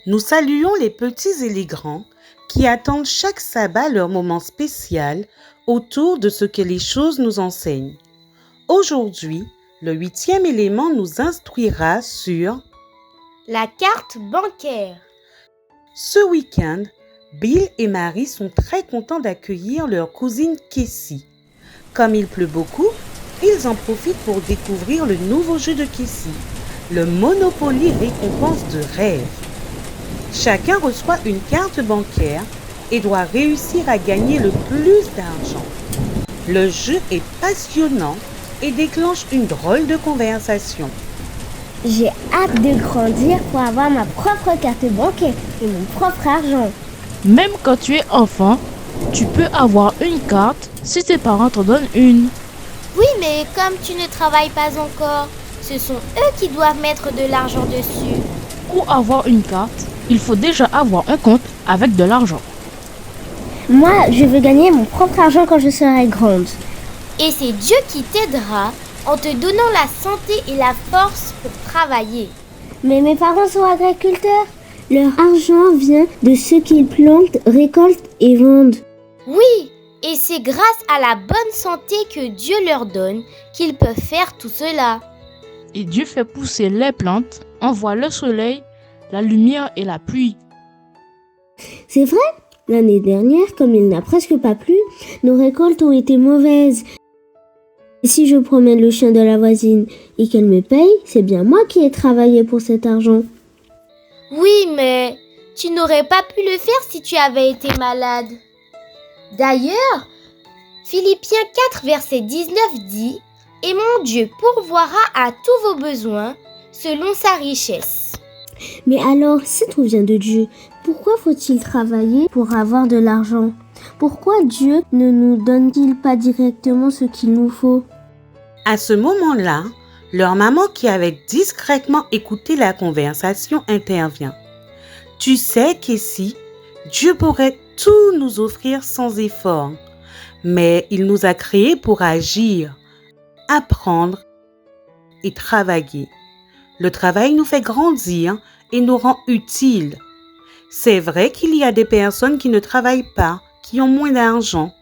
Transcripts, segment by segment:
Nous saluons les petits et les grands qui attendent chaque sabbat leur moment spécial autour de ce que les choses nous enseignent. Aujourd'hui, le 8e élément nous instruira sur la carte bancaire. Ce week-end, Bill et Marie sont très contents d'accueillir leur cousine Casey. Comme il pleut beaucoup, ils en profitent pour découvrir le nouveau jeu de Casey, le Monopoly récompense de rêve. Chacun reçoit une carte bancaire et doit réussir à gagner le plus d'argent. Le jeu est passionnant et déclenche une drôle de conversation. J'ai hâte de grandir pour avoir ma propre carte bancaire et mon propre argent. Même quand tu es enfant, tu peux avoir une carte si tes parents t'en donnent une. Oui, mais comme tu ne travailles pas encore, ce sont eux qui doivent mettre de l'argent dessus. Pour avoir une carte, il faut déjà avoir un compte avec de l'argent. Moi, je veux gagner mon propre argent quand je serai grande. Et c'est Dieu qui t'aidera en te donnant la santé et la force pour travailler. Mais mes parents sont agriculteurs. Leur argent vient de ce qu'ils plantent, récoltent et vendent. Oui, et c'est grâce à la bonne santé que Dieu leur donne qu'ils peuvent faire tout cela. Et Dieu fait pousser les plantes, envoie le soleil, la lumière et la pluie. C'est vrai, l'année dernière, comme il n'a presque pas plu, nos récoltes ont été mauvaises. Et si je promène le chien de la voisine et qu'elle me paye, c'est bien moi qui ai travaillé pour cet argent. Oui, mais tu n'aurais pas pu le faire si tu avais été malade. D'ailleurs, Philippiens 4, verset 19 dit « Et mon Dieu pourvoira à tous vos besoins selon sa richesse. » Mais alors, si tout vient de Dieu, pourquoi faut-il travailler pour avoir de l'argent ? Pourquoi Dieu ne nous donne-t-il pas directement ce qu'il nous faut ? À ce moment-là, leur maman qui avait discrètement écouté la conversation intervient. Tu sais Casey, Dieu pourrait tout nous offrir sans effort, mais il nous a créés pour agir, apprendre et travailler. Le travail nous fait grandir et nous rend utiles. C'est vrai qu'il y a des personnes qui ne travaillent pas, qui ont moins d'argent,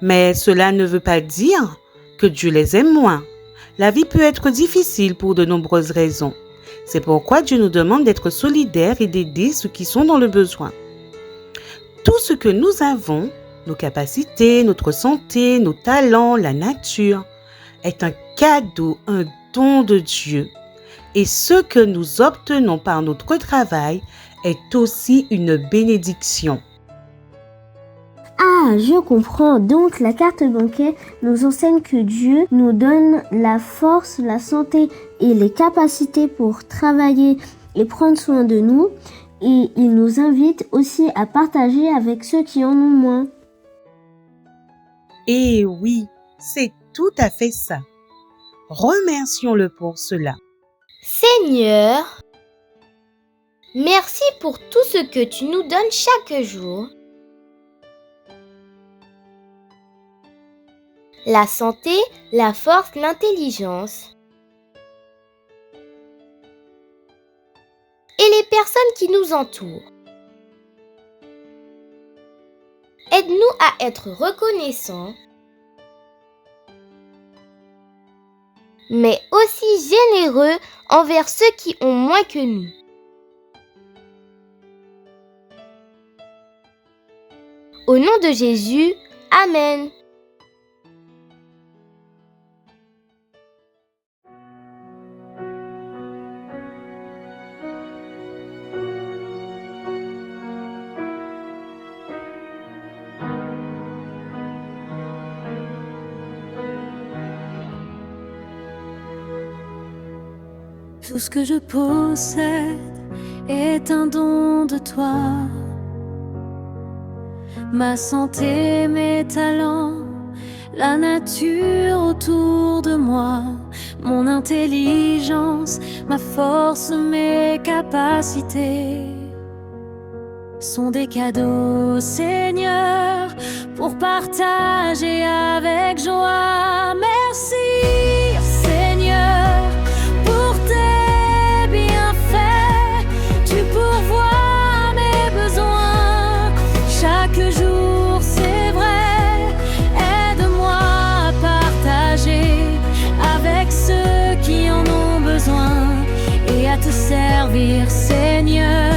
mais cela ne veut pas dire que Dieu les aime moins. La vie peut être difficile pour de nombreuses raisons. C'est pourquoi Dieu nous demande d'être solidaires et d'aider ceux qui sont dans le besoin. Tout ce que nous avons, nos capacités, notre santé, nos talents, la nature, est un cadeau, un don de Dieu. Et ce que nous obtenons par notre travail est aussi une bénédiction. Ah, je comprends. Donc, la carte bancaire nous enseigne que Dieu nous donne la force, la santé et les capacités pour travailler et prendre soin de nous. Et il nous invite aussi à partager avec ceux qui en ont moins. Et oui, c'est tout à fait ça. Remercions-le pour cela. Seigneur, merci pour tout ce que tu nous donnes chaque jour. La santé, la force, l'intelligence. Et les personnes qui nous entourent. Aide-nous à être reconnaissants, mais aussi généreux envers ceux qui ont moins que nous. Au nom de Jésus, Amen. Tout ce que je possède est un don de toi. Ma santé, mes talents, la nature autour de moi, mon intelligence, ma force, mes capacités sont des cadeaux, Seigneur, pour partager avec joie. Merci, Seigneur, pour tes bienfaits. Tu pourvois te servir, Seigneur.